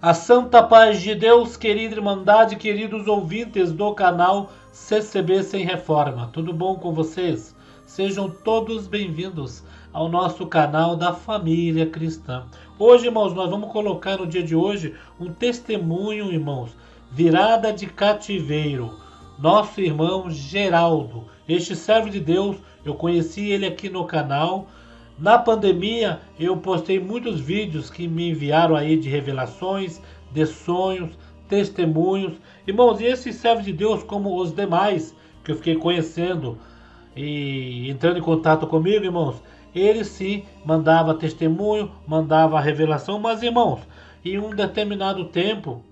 A santa paz de Deus, querida Irmandade, queridos ouvintes do canal CCB Sem Reforma. Tudo bom com vocês? Sejam todos bem-vindos ao nosso canal da família cristã. Hoje, irmãos, nós vamos colocar no dia de hoje um testemunho, irmãos, virada de cativeiro. Nosso irmão Geraldo, este servo de Deus, eu conheci ele aqui no canal. Na pandemia, eu postei muitos vídeos que me enviaram aí de revelações, de sonhos, testemunhos. Irmãos, e esse servo de Deus, como os demais que eu fiquei conhecendo e entrando em contato comigo, irmãos, ele sim mandava testemunho, mandava revelação, mas irmãos, em um determinado tempo,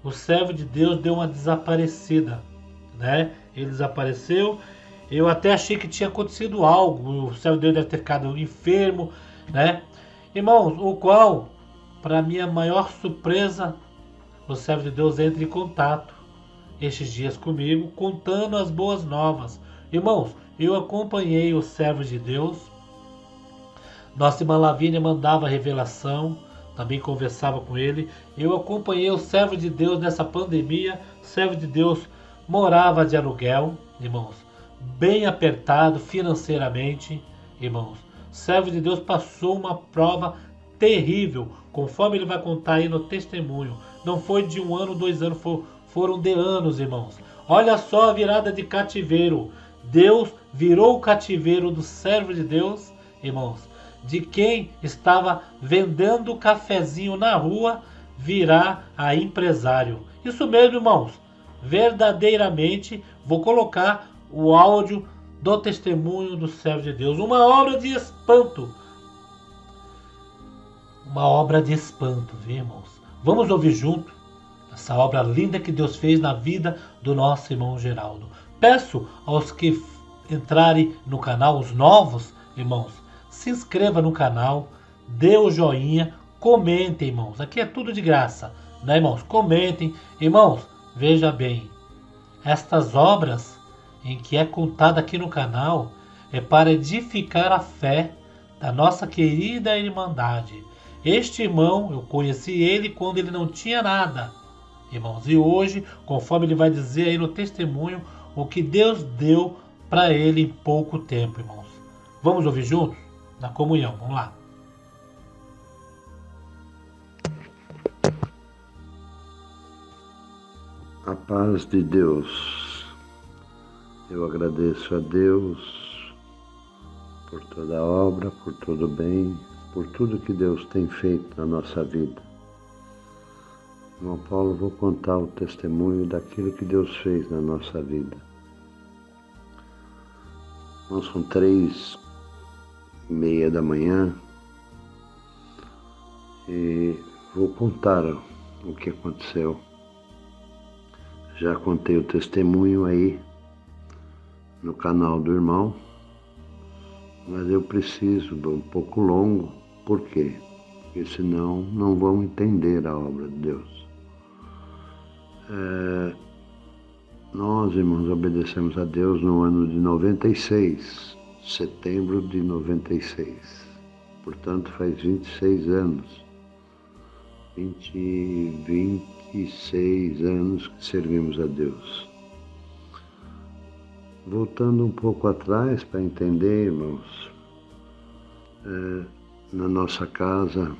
o servo de Deus deu uma desaparecida, né? Ele desapareceu. Eu até achei que tinha acontecido algo. O servo de Deus deve ter ficado enfermo, né? Irmãos, o qual, para minha maior surpresa, o servo de Deus entra em contato estes dias comigo, contando as boas novas. Irmãos, eu acompanhei o servo de Deus. Nossa irmã Lavínia mandava revelação, também conversava com ele. Eu acompanhei o servo de Deus nessa pandemia. O servo de Deus morava de aluguel, irmãos, bem apertado financeiramente, irmãos. O servo de Deus passou uma prova terrível, conforme ele vai contar aí no testemunho. Não foi de 1 ano, 2 anos, foram de anos, irmãos. Olha só a virada de cativeiro. Deus virou o cativeiro do servo de Deus, irmãos, de quem estava vendendo cafezinho na rua, virá a empresário. Isso mesmo, irmãos. Verdadeiramente, vou colocar o áudio do testemunho do servo de Deus. Uma obra de espanto. Uma obra de espanto, viu, irmãos? Vamos ouvir junto essa obra linda que Deus fez na vida do nosso irmão Geraldo. Peço aos que entrarem no canal, os novos, irmãos, se inscreva no canal, dê o joinha, comentem, irmãos. Aqui é tudo de graça, né, irmãos? Comentem. Irmãos, veja bem, estas obras em que é contada aqui no canal é para edificar a fé da nossa querida Irmandade. Este irmão, eu conheci ele quando ele não tinha nada, irmãos. E hoje, conforme ele vai dizer aí no testemunho, o que Deus deu para ele em pouco tempo, irmãos. Vamos ouvir juntos? Na comunhão, vamos lá. A paz de Deus. Eu agradeço a Deus por toda a obra, por todo o bem, por tudo que Deus tem feito na nossa vida. Irmão Paulo, vou contar o testemunho daquilo que Deus fez na nossa vida. Nós são 3:30 da manhã e vou contar o que aconteceu. Já contei o testemunho aí no canal do irmão, mas eu preciso um pouco longo. Por quê? Porque senão não vão entender a obra de Deus. Nós, irmãos, obedecemos a Deus no ano de 96, setembro de 96. Portanto, faz 26 anos. 26 anos que servimos a Deus. Voltando um pouco atrás para entender, irmãos, na nossa casa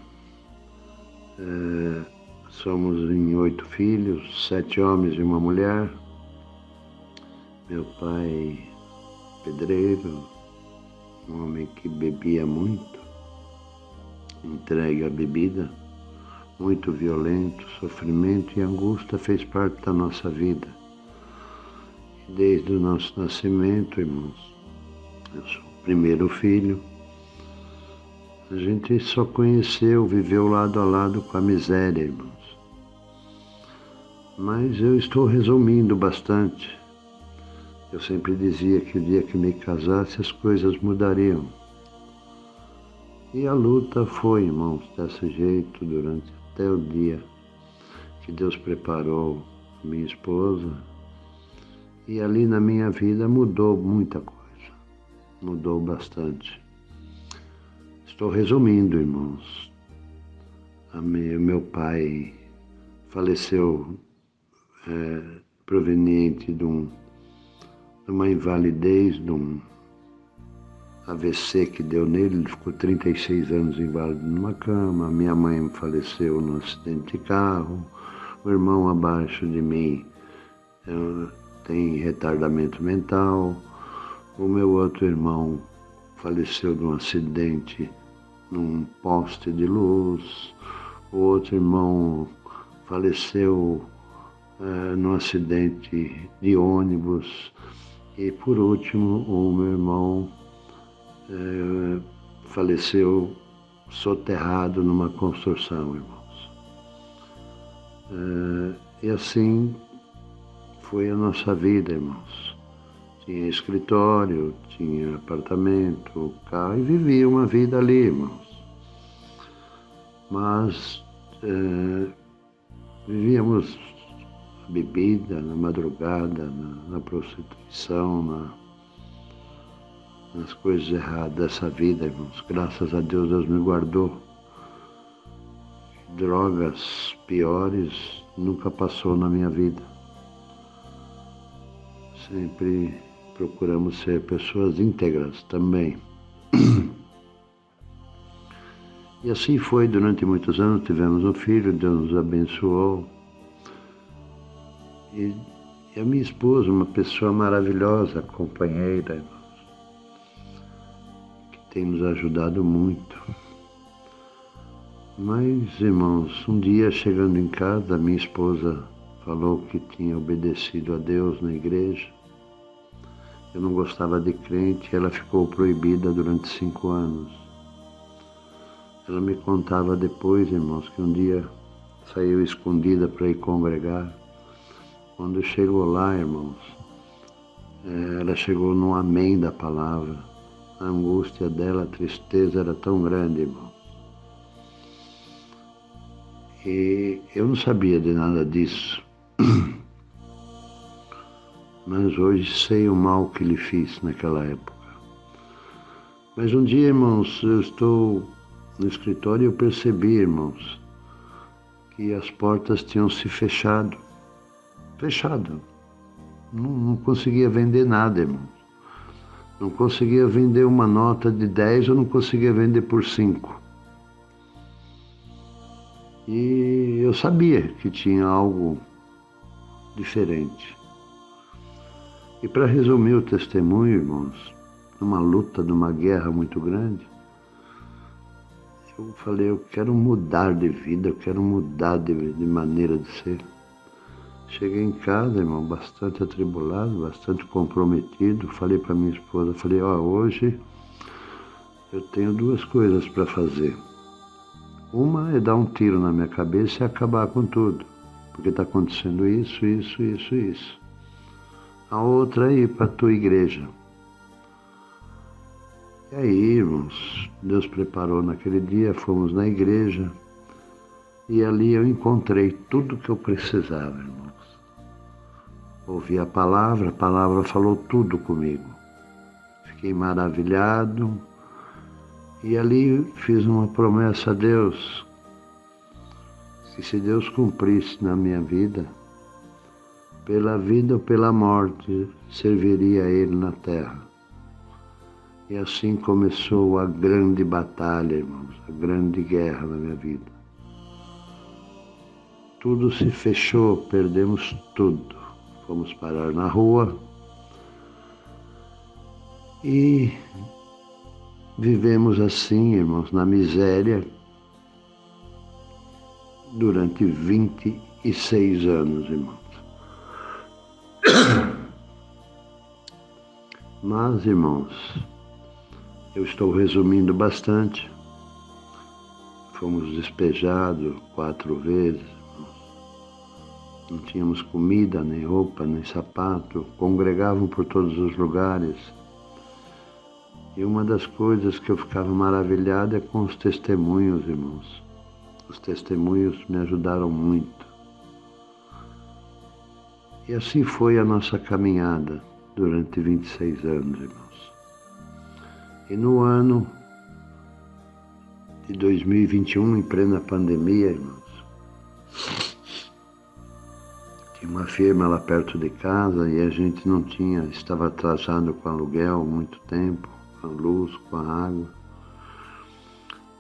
somos em 8 filhos, 7 homens e uma mulher. Meu pai, pedreiro, um homem que bebia muito, entregue à bebida, muito violento, sofrimento e angústia fez parte da nossa vida. Desde o nosso nascimento, irmãos, eu sou o primeiro filho, a gente só conheceu, viveu lado a lado com a miséria, irmãos. Mas eu estou resumindo bastante. Eu sempre dizia que o dia que me casasse as coisas mudariam. E a luta foi, irmãos, desse jeito durante até o dia que Deus preparou minha esposa. E ali na minha vida mudou muita coisa, mudou bastante. Estou resumindo, irmãos. Meu pai faleceu proveniente de uma invalidez, de um AVC que deu nele. Ele ficou 36 anos inválido numa cama. Minha mãe faleceu num acidente de carro. O irmão abaixo de mim tem retardamento mental. O meu outro irmão faleceu num acidente num poste de luz. O outro irmão faleceu num acidente de ônibus. E por último, o meu irmão faleceu soterrado numa construção, irmãos. E assim foi a nossa vida, irmãos. Tinha escritório, tinha apartamento, carro, e vivia uma vida ali, irmãos. Mas vivíamos na bebida, na madrugada, na prostituição, nas coisas erradas dessa vida, irmãos. Graças a Deus, Deus me guardou. Drogas piores nunca passou na minha vida. Sempre procuramos ser pessoas íntegras também. E assim foi durante muitos anos. Tivemos um filho, Deus nos abençoou. E a minha esposa, uma pessoa maravilhosa, companheira, irmãos, que tem nos ajudado muito. Mas, irmãos, um dia chegando em casa, minha esposa falou que tinha obedecido a Deus na igreja. Eu não gostava de crente, ela ficou proibida durante 5 anos. Ela me contava depois, irmãos, que um dia saiu escondida para ir congregar. Quando chegou lá, irmãos, ela chegou no amém da palavra. A angústia dela, a tristeza era tão grande, irmãos. E eu não sabia de nada disso. Mas hoje sei o mal que lhe fiz naquela época. Mas um dia, irmãos, eu estou no escritório e eu percebi, irmãos, que as portas tinham se fechado. Fechado. Não conseguia vender nada, irmãos. Não conseguia vender uma nota de 10, eu não conseguia vender por 5. E eu sabia que tinha algo diferente. E para resumir o testemunho, irmãos, numa luta, numa guerra muito grande, eu falei, eu quero mudar de vida, eu quero mudar de maneira de ser. Cheguei em casa, irmão, bastante atribulado, bastante comprometido. Falei para minha esposa, falei, hoje eu tenho 2 coisas para fazer. Uma é dar um tiro na minha cabeça e acabar com tudo, porque está acontecendo isso. A outra é ir para a tua igreja. E aí, irmãos, Deus preparou naquele dia, fomos na igreja e ali eu encontrei tudo que eu precisava, irmãos. Ouvi a palavra falou tudo comigo. Fiquei maravilhado e ali fiz uma promessa a Deus, que se Deus cumprisse na minha vida, pela vida ou pela morte, serviria a Ele na terra. E assim começou a grande batalha, irmãos, a grande guerra na minha vida. Tudo se fechou, perdemos tudo. Fomos parar na rua e vivemos assim, irmãos, na miséria durante 26 anos, irmãos. Mas, irmãos, eu estou resumindo bastante. Fomos despejados 4 vezes. Não tínhamos comida, nem roupa, nem sapato. Congregavam por todos os lugares. E uma das coisas que eu ficava maravilhado é com os testemunhos, irmãos. Os testemunhos me ajudaram muito. E assim foi a nossa caminhada durante 26 anos, irmãos. E no ano de 2021, em plena pandemia, irmãos, Tinha uma firma lá perto de casa e a gente não tinha, estava atrasado com aluguel há muito tempo, com a luz, com a água.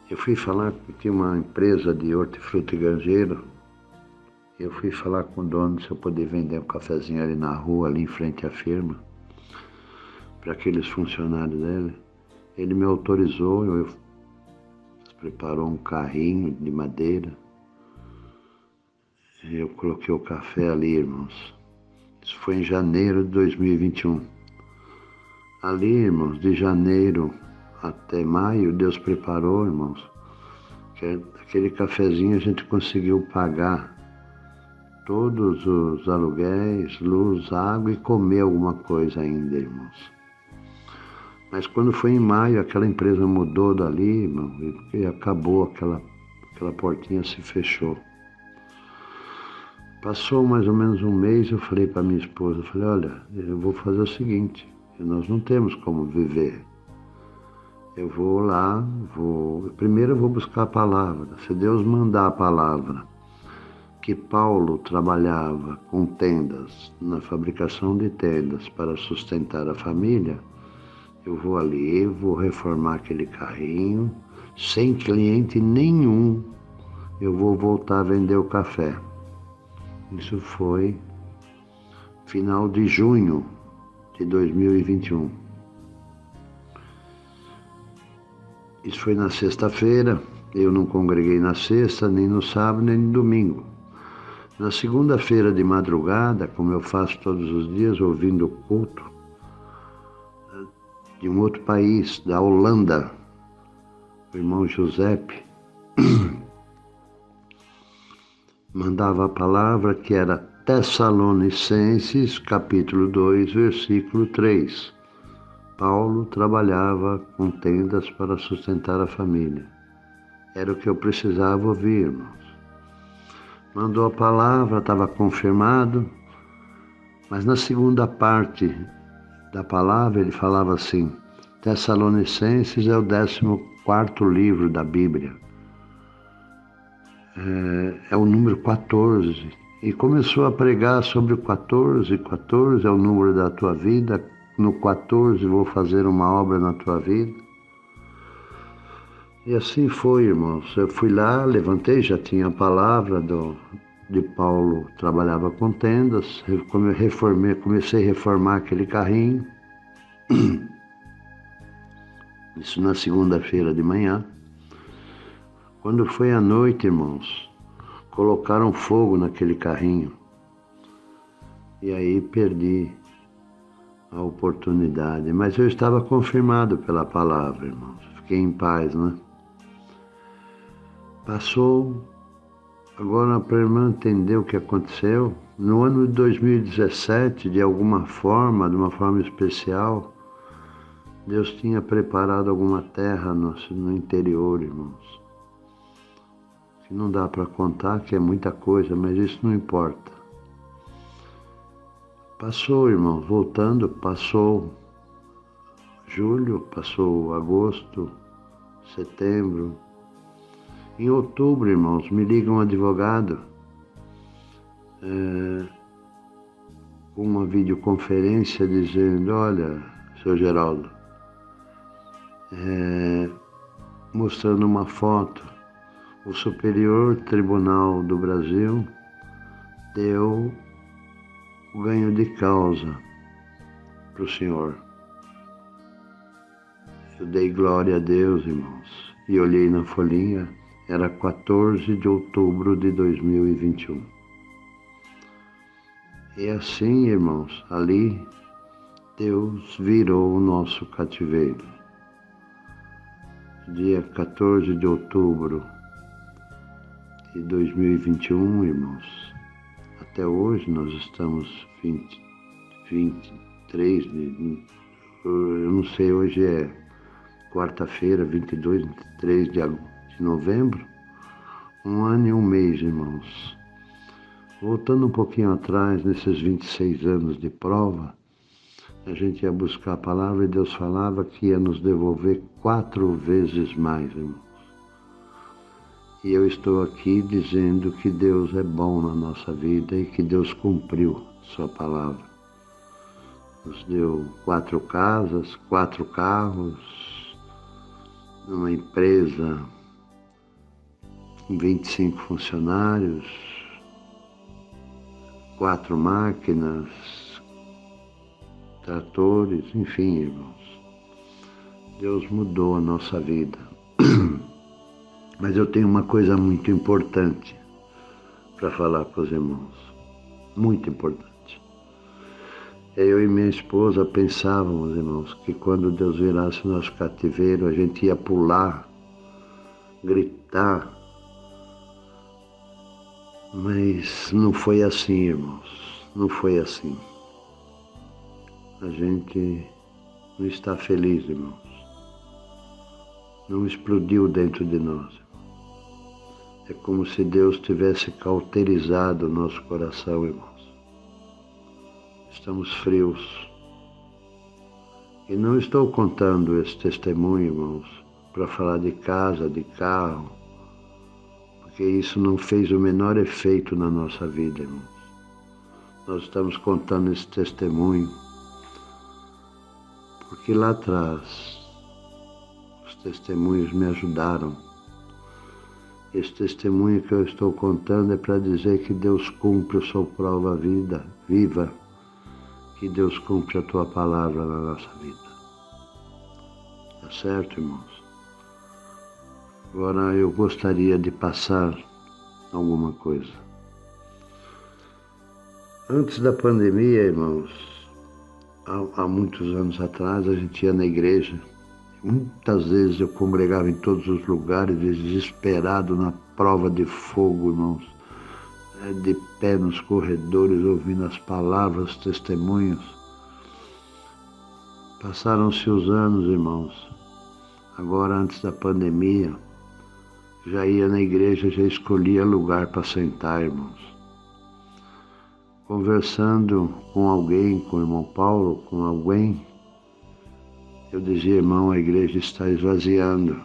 Eu fui falar que tinha uma empresa de hortifruti grangeiro. Eu fui falar com o dono se eu podia vender um cafezinho ali na rua, ali em frente à firma, para aqueles funcionários dele. Ele me autorizou, eu preparou um carrinho de madeira. Eu coloquei o café ali, irmãos. Isso foi em janeiro de 2021. Ali, irmãos, de janeiro até maio, Deus preparou, irmãos, que aquele cafezinho a gente conseguiu pagar todos os aluguéis, luz, água e comer alguma coisa ainda, irmãos. Mas quando foi em maio, aquela empresa mudou dali, irmão, e acabou, aquela portinha se fechou. Passou mais ou menos um mês, eu falei para minha esposa, olha, eu vou fazer o seguinte, nós não temos como viver. Eu vou lá, primeiro eu vou buscar a palavra. Se Deus mandar a palavra que Paulo trabalhava com tendas, na fabricação de tendas para sustentar a família, eu vou ali, vou reformar aquele carrinho, sem cliente nenhum, eu vou voltar a vender o café. Isso foi final de junho de 2021. Isso foi na sexta-feira, eu não congreguei na sexta, nem no sábado, nem no domingo. Na segunda-feira de madrugada, como eu faço todos os dias, ouvindo o culto de um outro país, da Holanda, o irmão Giuseppe, mandava a palavra que era Tessalonicenses, capítulo 2, versículo 3. Paulo trabalhava com tendas para sustentar a família. Era o que eu precisava ouvir, irmãos. Mandou a palavra, estava confirmado, mas na segunda parte da palavra ele falava assim, Tessalonicenses é o 14º livro da Bíblia. É o número 14. E começou a pregar sobre o 14. 14 é o número da tua vida. No 14 vou fazer uma obra na tua vida. E assim foi, irmãos. Eu fui lá, levantei, já tinha a palavra de Paulo, trabalhava com tendas. Comecei a reformar aquele carrinho. Isso na segunda-feira de manhã. Quando foi à noite, irmãos, colocaram fogo naquele carrinho. E aí perdi a oportunidade. Mas eu estava confirmado pela palavra, irmãos. Fiquei em paz, né? Passou. Agora, para a irmã entender o que aconteceu, no ano de 2017, de uma forma especial, Deus tinha preparado alguma terra no interior, irmãos. Que não dá para contar, que é muita coisa, mas isso não importa. Passou, irmão, voltando, passou julho, passou agosto, setembro. Em outubro, irmãos, me liga um advogado, com uma videoconferência dizendo, olha, seu Geraldo, mostrando uma foto, o Superior Tribunal do Brasil deu o ganho de causa para o senhor. Eu dei glória a Deus, irmãos, e olhei na folhinha, era 14 de outubro de 2021. E assim, irmãos, ali Deus virou o nosso cativeiro. Dia 14 de outubro de 2021, irmãos, até hoje nós estamos 23, eu não sei, hoje é quarta-feira, 22, 23 de novembro, 1 ano e 1 mês, irmãos. Voltando um pouquinho atrás, nesses 26 anos de prova, a gente ia buscar a palavra e Deus falava que ia nos devolver 4 vezes mais, irmãos. E eu estou aqui dizendo que Deus é bom na nossa vida e que Deus cumpriu sua palavra. Nos deu 4 casas, 4 carros, numa empresa com 25 funcionários, 4 máquinas, tratores, enfim, irmãos. Deus mudou a nossa vida. Mas eu tenho uma coisa muito importante para falar para os irmãos. Muito importante. Eu e minha esposa pensávamos, irmãos, que quando Deus virasse o nosso cativeiro, a gente ia pular, gritar. Mas não foi assim, irmãos. Não foi assim. A gente não está feliz, irmãos. Não explodiu dentro de nós. É como se Deus tivesse cauterizado o nosso coração, irmãos. Estamos frios. E não estou contando esse testemunho, irmãos, para falar de casa, de carro, porque isso não fez o menor efeito na nossa vida, irmãos. Nós estamos contando esse testemunho porque lá atrás os testemunhos me ajudaram. Esse testemunho que eu estou contando é para dizer que Deus cumpre a sua prova viva, que Deus cumpre a tua palavra na nossa vida. Tá certo, irmãos? Agora eu gostaria de passar alguma coisa. Antes da pandemia, irmãos, há muitos anos atrás, a gente ia na igreja. Muitas vezes eu congregava em todos os lugares, desesperado na prova de fogo, irmãos, de pé nos corredores, ouvindo as palavras, os testemunhos. Passaram-se os anos, irmãos. Agora, antes da pandemia, já ia na igreja, já escolhia lugar para sentar, irmãos. Conversando com alguém, com o irmão Paulo, com alguém, eu dizia, irmão, a igreja está esvaziando.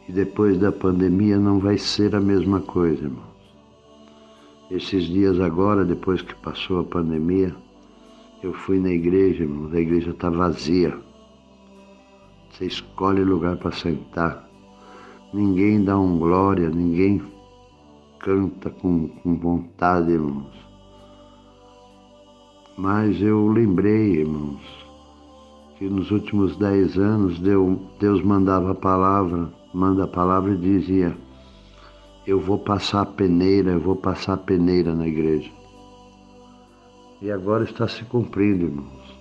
E depois da pandemia não vai ser a mesma coisa, irmãos. Esses dias agora, depois que passou a pandemia, eu fui na igreja, irmãos, a igreja está vazia. Você escolhe lugar para sentar. Ninguém dá um glória, ninguém canta com vontade, irmãos. Mas eu lembrei, irmãos, que nos últimos 10 anos Deus manda a palavra e dizia, eu vou passar peneira na igreja. E agora está se cumprindo, irmãos.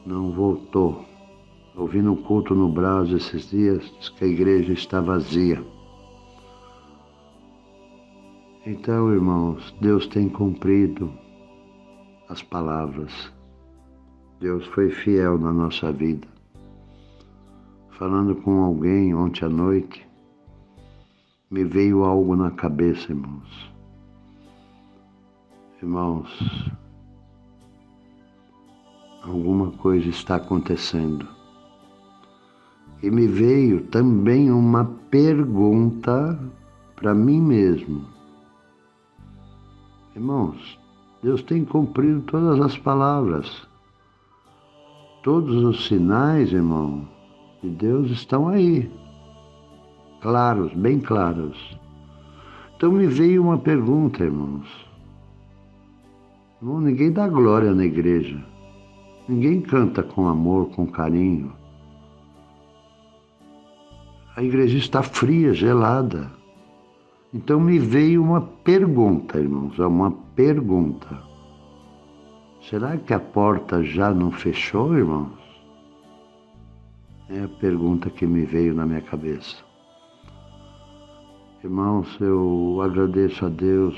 Não voltou. Ouvi no culto no Brás esses dias, diz que a igreja está vazia. Então, irmãos, Deus tem cumprido as palavras. Deus foi fiel na nossa vida. Falando com alguém ontem à noite, me veio algo na cabeça, irmãos. Irmãos, alguma coisa está acontecendo. E me veio também uma pergunta para mim mesmo. Irmãos, Deus tem cumprido todas as palavras. Todos os sinais, irmão, de Deus estão aí. Claros, bem claros. Então me veio uma pergunta, irmãos. Não, ninguém dá glória na igreja. Ninguém canta com amor, com carinho. A igreja está fria, gelada. Então me veio uma pergunta, irmãos, uma pergunta. Será que a porta já não fechou, irmãos? É a pergunta que me veio na minha cabeça. Irmãos, eu agradeço a Deus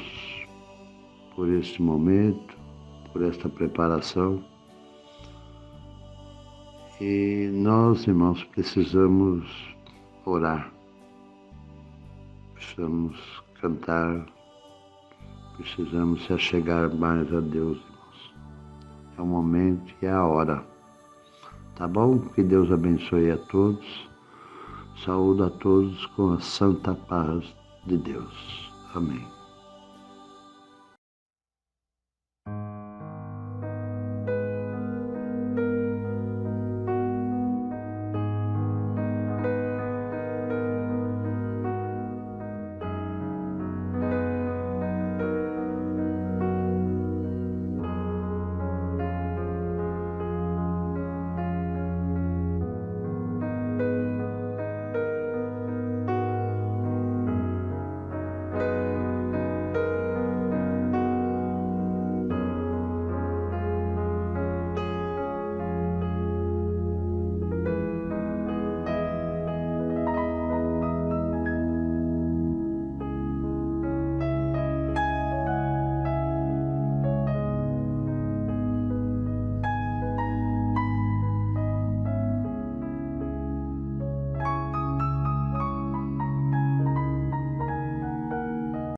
por este momento, por esta preparação. E nós, irmãos, precisamos orar. Precisamos cantar, precisamos se achegar mais a Deus, irmãos. É o momento e é a hora. Tá bom? Que Deus abençoe a todos. Saúdo a todos com a santa paz de Deus. Amém.